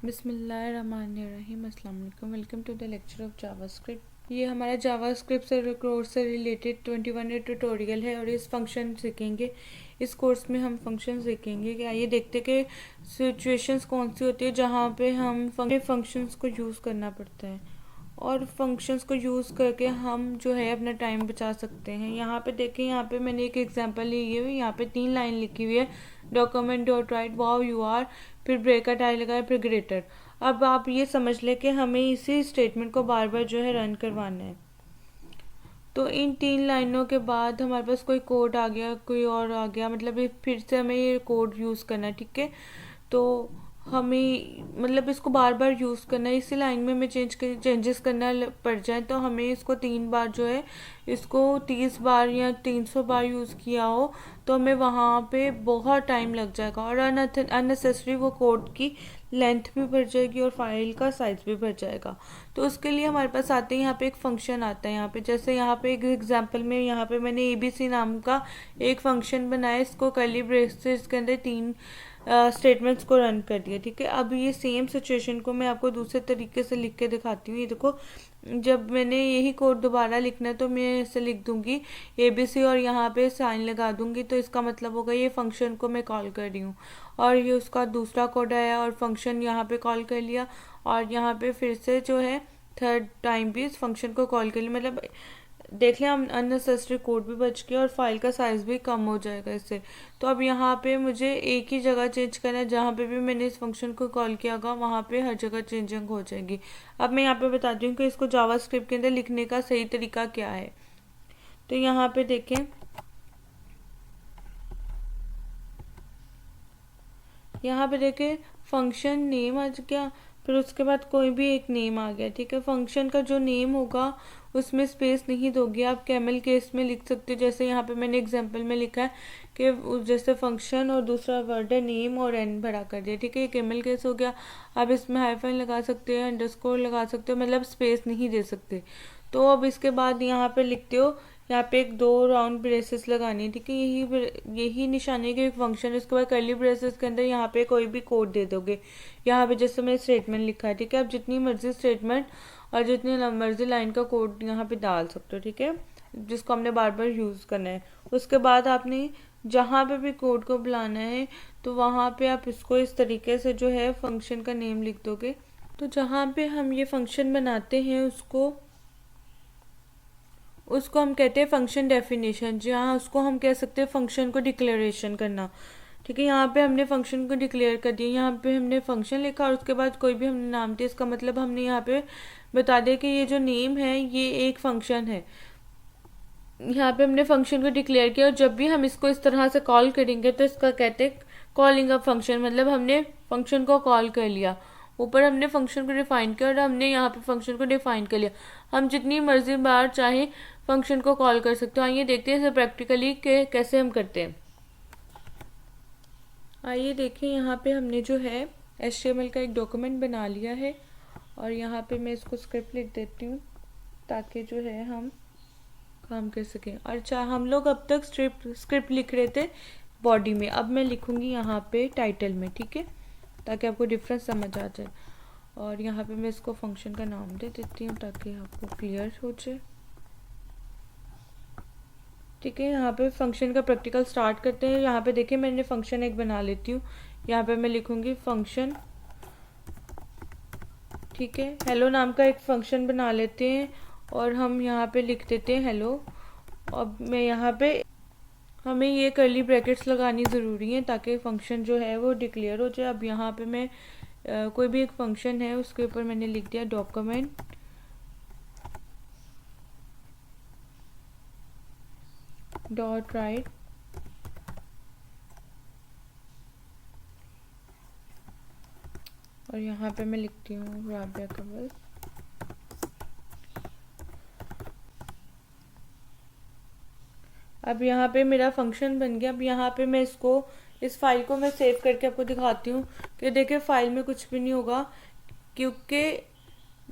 बिस्मिल्लाहिर्रहमानिर्रहीम। अस्सलाम वालेकुम। Welcome to the lecture of JavaScript. ये हमारा जावास्क्रिप्ट से कोर्स से रिलेटेड 21 ट्यूटोरियल है और इस फंक्शन सीखेंगे। इस कोर्स में हम फंक्शन सीखेंगे कि आइए देखते कि सिचुएशंस कौन सी होती है जहाँ पे हम फंक्शंस को यूज़ करना पड़ता है और फंक्शंस को यूज़ करके हम जो है अपना टाइम बचा सकते हैं। यहाँ पे देखें, यहाँ पे मैंने एक एग्जांपल ली हुई है। यहाँ पे 3 लाइन लिखी हुई है, डॉक्यूमेंट डॉट राइट वाओ यू आर, फिर ब्रेकर आई लगाए, फिर ग्रेटर। अब आप ये समझ लें कि हमें इसी स्टेटमेंट को बार बार जो है रन करवाना है। तो इन 3 लाइनों के बाद हमारे पास कोई कोड आ गया, कोई और आ गया, मतलब ये फिर से हमें ये कोड यूज़ करना है, ठीक है। तो हमें मतलब इसको बार बार यूज़ करना है। इसी लाइन में हमें चेंजेस करना पड़ जाए तो हमें इसको 3 बार जो है, इसको 30 बार या 300 बार यूज़ किया हो तो हमें वहाँ पे बहुत टाइम लग जाएगा और अननेसेसरी वो कोड की लेंथ भी बढ़ जाएगी और फाइल का साइज़ भी बढ़ जाएगा। तो उसके लिए हमारे पास आते हैं, यहाँ पे एक फंक्शन आता है। यहाँ पे जैसे यहाँ पे एक एग्जांपल में यहाँ पे मैंने ABC नाम का एक फंक्शन बनाया, इसको कर्ली ब्रेसेस के अंदर 3 स्टेटमेंट्स को रन कर दिया, ठीक है। अब ये सेम सिचुएशन को मैं आपको दूसरे तरीके से लिख के दिखाती हूँ। ये देखो, जब मैंने यही कोड दोबारा लिखना है तो मैं ऐसे लिख दूंगी ABC और यहाँ पे साइन लगा दूंगी, तो इसका मतलब होगा ये फंक्शन को मैं कॉल कर रही हूँ। और ये उसका दूसरा कोड आया और फंक्शन यहाँ पे कॉल कर लिया और यहाँ पे फिर से जो है थर्ड टाइम भी इस फंक्शन को कॉल कर लिया। मतलब देख लें, हम अननेसेसरी कोड भी बच गया और फाइल का साइज़ भी कम हो जाएगा इससे। तो अब यहाँ पे मुझे एक ही जगह चेंज करना है, जहाँ पे भी मैंने इस फंक्शन को कॉल किया होगा वहाँ पे हर जगह चेंजिंग हो जाएगी। अब मैं यहाँ पे बताती हूँ कि इसको जावास्क्रिप्ट के अंदर लिखने का सही तरीका क्या है। तो यहाँ पे देखें, यहाँ पे देखें फंक्शन नेम आ गया, फिर उसके बाद कोई भी एक नेम आ गया, ठीक है। फंक्शन का जो नेम होगा उसमें स्पेस नहीं दोगे आप, कैमल केस में लिख सकते हो। जैसे यहाँ पे मैंने एग्जांपल में लिखा है कि जैसे फंक्शन और दूसरा वर्ड है नेम और एन भरा कर दिया, ठीक है। ये कैमल केस हो गया। आप इसमें हाइफन लगा सकते हैं, अंडरस्कोर लगा सकते हो, मतलब स्पेस नहीं दे सकते। तो अब इसके बाद यहाँ पे लिखते हो, यहाँ पे एक 2 राउंड ब्रेसेस लगानी है, ठीक है। यही निशानी के एक फंक्शन है। उसके बाद कर्ली ब्रेसेस के अंदर यहाँ पे कोई भी कोड दे दोगे। यहाँ पे जैसे मैंने स्टेटमेंट लिखा है, ठीक है। आप जितनी मर्जी स्टेटमेंट और जितनी मर्जी लाइन का कोड यहाँ पे डाल सकते हो, ठीक है, जिसको हमने बार बार यूज़ करना है। उसके बाद आपने जहाँ पे भी कोड को बुलाना है तो वहाँ पे आप इसको इस तरीके से जो है फंक्शन का नेम लिख दोगे। तो जहाँ पे हम ये फंक्शन बनाते हैं उसको उसको हम कहते हैं फंक्शन डेफिनेशन, जहाँ उसको हम कह सकते हैं फंक्शन को डिक्लेरेशन करना, ठीक है। यहाँ पे हमने फंक्शन को डिक्लेयर कर दिया, यहाँ पे हमने फंक्शन लिखा और उसके बाद कोई भी हमने नाम दिया। इसका मतलब हमने यहाँ पे बता दिया कि ये जो नेम है ये एक फंक्शन है। यहाँ पे हमने फंक्शन को डिक्लेयर किया और जब भी हम इसको इस तरह से कॉल करेंगे तो इसका कहते हैं कॉलिंग अ फंक्शन, मतलब हमने फंक्शन को कॉल कर लिया। ऊपर हमने फंक्शन को डिफाइन किया और हमने यहाँ पे फंक्शन को डिफाइन कर लिया। हम जितनी मर्जी बार चाहे फंक्शन को कॉल कर सकते हो। आइए देखते हैं इसे प्रैक्टिकली के कैसे हम करते हैं। आइए देखें, यहाँ पे हमने जो है HTML का एक डॉक्यूमेंट बना लिया है और यहाँ पे मैं इसको स्क्रिप्ट लिख देती हूँ ताकि जो है हम काम कर सकें। और हम लोग अब तक स्क्रिप्ट लिख रहे थे बॉडी में, अब मैं लिखूँगी यहाँ पे टाइटल में, ठीक है, ताकि आपको डिफरेंस समझ आ जाए। और यहाँ पे मैं इसको फंक्शन का नाम दे देती हूँ ताकि आपको क्लियर हो जाए, ठीक है। यहाँ पे फंक्शन का प्रैक्टिकल स्टार्ट करते हैं। यहाँ पे देखिए मैंने फंक्शन एक बना लेती हूँ। यहाँ पे मैं लिखूँगी फंक्शन, ठीक है। हेलो नाम का एक फंक्शन बना लेते हैं और हम यहाँ पे लिख देते हैं हेलो। अब मैं यहाँ पे हमें ये कर्ली ब्रैकेट्स लगानी ज़रूरी है ताकि फंक्शन जो है वो डिक्लेयर हो जाए। अब यहाँ पे मैं कोई भी एक फंक्शन है उसके ऊपर मैंने लिख दिया डॉक्यूमेंट डॉट राइट और यहाँ पे मैं लिखती हूँ राबिया कंवल। अब यहाँ पे मेरा फंक्शन बन गया। अब यहाँ पे मैं इस फाइल को मैं सेव करके आपको दिखाती हूँ कि देखिए फाइल में कुछ भी नहीं होगा, क्योंकि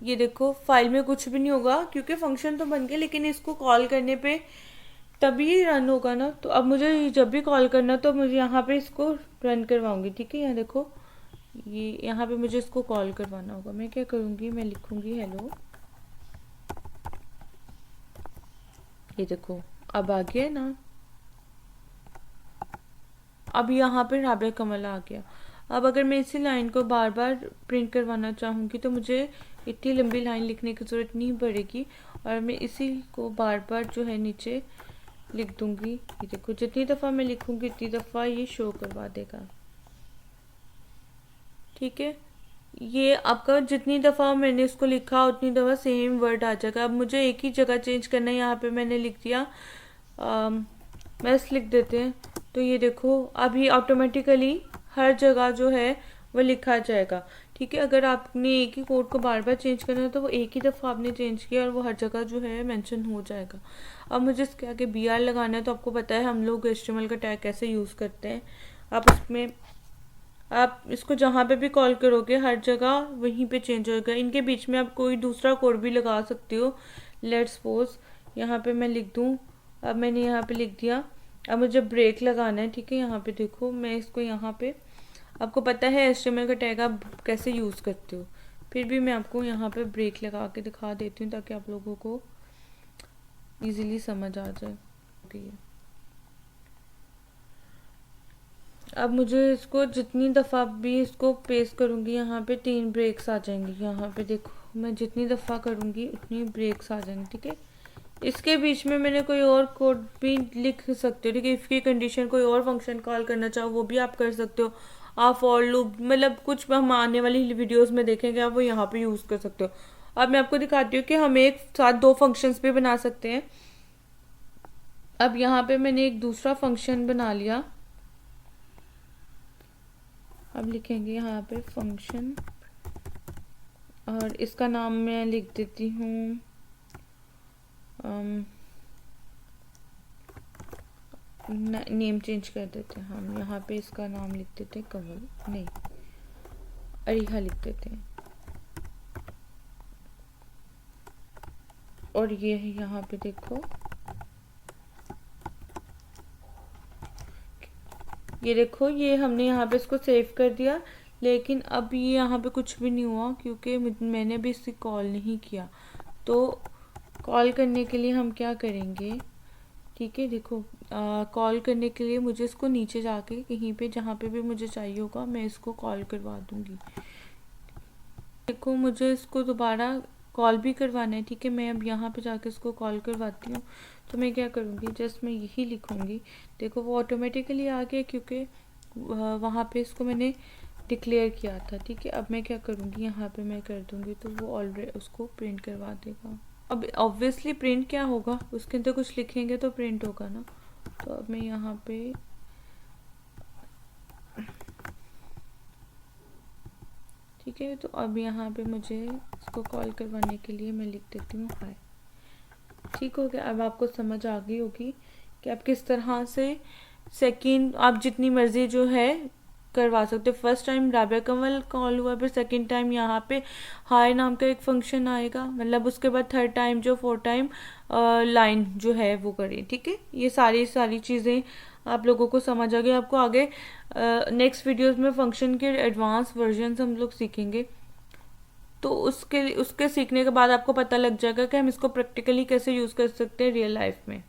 ये देखो फाइल में कुछ भी नहीं होगा क्योंकि फंक्शन तो बन गया, लेकिन इसको कॉल करने पे तभी रन होगा ना। तो अब मुझे जब भी कॉल करना तो मुझे यहाँ पे इसको रन करवाऊंगी, ठीक है। यहाँ देखो ये यहाँ पे मुझे इसको कॉल करवाना होगा। मैं क्या करूँगी, मैं लिखूँगी हेलो। ये देखो अब आ गया ना, अब यहाँ पे राबिया कमल आ गया। अब अगर मैं इसी लाइन को बार बार प्रिंट करवाना चाहूँगी तो मुझे इतनी लंबी लाइन लिखने की ज़रूरत नहीं पड़ेगी, और मैं इसी को बार बार जो है नीचे लिख दूँगी। ये देखो जितनी दफ़ा मैं लिखूँगी इतनी दफ़ा ये शो करवा देगा। ठीक है, ये आपका जितनी दफ़ा मैंने इसको लिखा उतनी दफ़ा सेम वर्ड आ जाएगा। अब मुझे एक ही जगह चेंज करना है, यहाँ पे मैंने लिख दिया मैथ्स लिख देते हैं, तो ये देखो अब ये ऑटोमेटिकली हर जगह जो है वो लिखा जाएगा। ठीक है, अगर आपने एक ही कोड को बार बार चेंज करना है तो वो एक ही दफ़ा आपने चेंज किया और वो हर जगह जो है मेंशन हो जाएगा। अब मुझे इसके आगे BR लगाना है, तो आपको पता है हम लोग HTML का टैग कैसे यूज़ करते हैं। आप उसमें आप इसको जहाँ पे भी कॉल करोगे हर जगह वहीं पे चेंज होगा। इनके बीच में आप कोई दूसरा कोड भी लगा सकते हो। लेट्स सपोज यहाँ पे मैं लिख दूँ, अब मैंने यहाँ पे लिख दिया। अब मुझे ब्रेक लगाना है। ठीक है, यहाँ पे देखो मैं इसको यहाँ पे, आपको पता है HTML का टैग आप कैसे यूज़ करते हो, फिर भी मैं आपको यहाँ पे ब्रेक लगा के दिखा देती हूँ ताकि आप लोगों को ईज़िली समझ आ जाए। अब मुझे इसको जितनी दफ़ा भी इसको पेस्ट करूँगी यहाँ पे 3 ब्रेक्स आ जाएंगी। यहाँ पे देखो मैं जितनी दफ़ा करूँगी उतनी ब्रेक्स आ जाएंगी। ठीक है, इसके बीच में मैंने कोई और कोड भी लिख सकते हो। ठीक है, इफ़ की कंडीशन कोई और फंक्शन कॉल करना चाहो वो भी आप कर सकते हो। आप फॉर लूप मतलब कुछ हम आने वाली वीडियोस में देखेंगे, आप वो यहाँ पे यूज़ कर सकते हो। अब मैं आपको दिखाती हूँ कि हम एक साथ 2 फंक्शंस भी बना सकते हैं। अब यहाँ पे मैंने एक दूसरा फंक्शन बना लिया। अब लिखेंगे यहाँ पे फंक्शन, और इसका नाम मैं लिख देती हूँ नेम चेंज कर देते हैं हम। यहाँ पे इसका नाम लिख देते हैं कमल, नहीं अरिहा लिख देते हैं। और ये है यहाँ पे देखो, ये देखो ये हमने यहाँ पे इसको सेव कर दिया, लेकिन अब ये यहाँ पे कुछ भी नहीं हुआ क्योंकि मैंने भी इसे कॉल नहीं किया। तो कॉल करने के लिए हम क्या करेंगे, ठीक है देखो कॉल करने के लिए मुझे इसको नीचे जाके कहीं पे जहाँ पे भी मुझे चाहिए होगा मैं इसको कॉल करवा दूँगी। देखो मुझे इसको दोबारा कॉल भी करवाना है। ठीक है, मैं अब यहाँ पे जाके इसको कॉल करवाती हूँ। तो मैं क्या करूँगी, जस्ट मैं यही लिखूँगी। देखो वो ऑटोमेटिकली आ गया क्योंकि वहाँ पे इसको मैंने डिक्लेयर किया था। ठीक है, अब मैं क्या करूँगी, यहाँ पे मैं कर दूँगी तो वो ऑलरेडी उसको प्रिंट करवा देगा। अब ऑब्वियसली प्रिंट क्या होगा, उसके अंदर कुछ लिखेंगे तो प्रिंट होगा ना। तो अब मैं यहाँ पे ठीक है, तो अब यहाँ पे मुझे इसको कॉल करवाने के लिए मैं लिख देती हूँ हाय। ठीक हो गया, अब आपको समझ आ गई होगी कि आप किस तरह से सेकंड आप जितनी मर्जी जो है करवा सकते हो। फर्स्ट टाइम राबिया कमल कॉल हुआ, फिर सेकंड टाइम यहाँ पे हाय नाम का एक फंक्शन आएगा, मतलब उसके बाद थर्ड टाइम जो 4 टाइम लाइन जो है वो करें। ठीक है, ये सारी चीज़ें आप लोगों को समझ आ गई। आपको आगे नेक्स्ट वीडियोस में फंक्शन के एडवांस वर्जन हम लोग सीखेंगे, तो उसके सीखने के बाद आपको पता लग जाएगा कि हम इसको प्रैक्टिकली कैसे यूज़ कर सकते हैं रियल लाइफ में।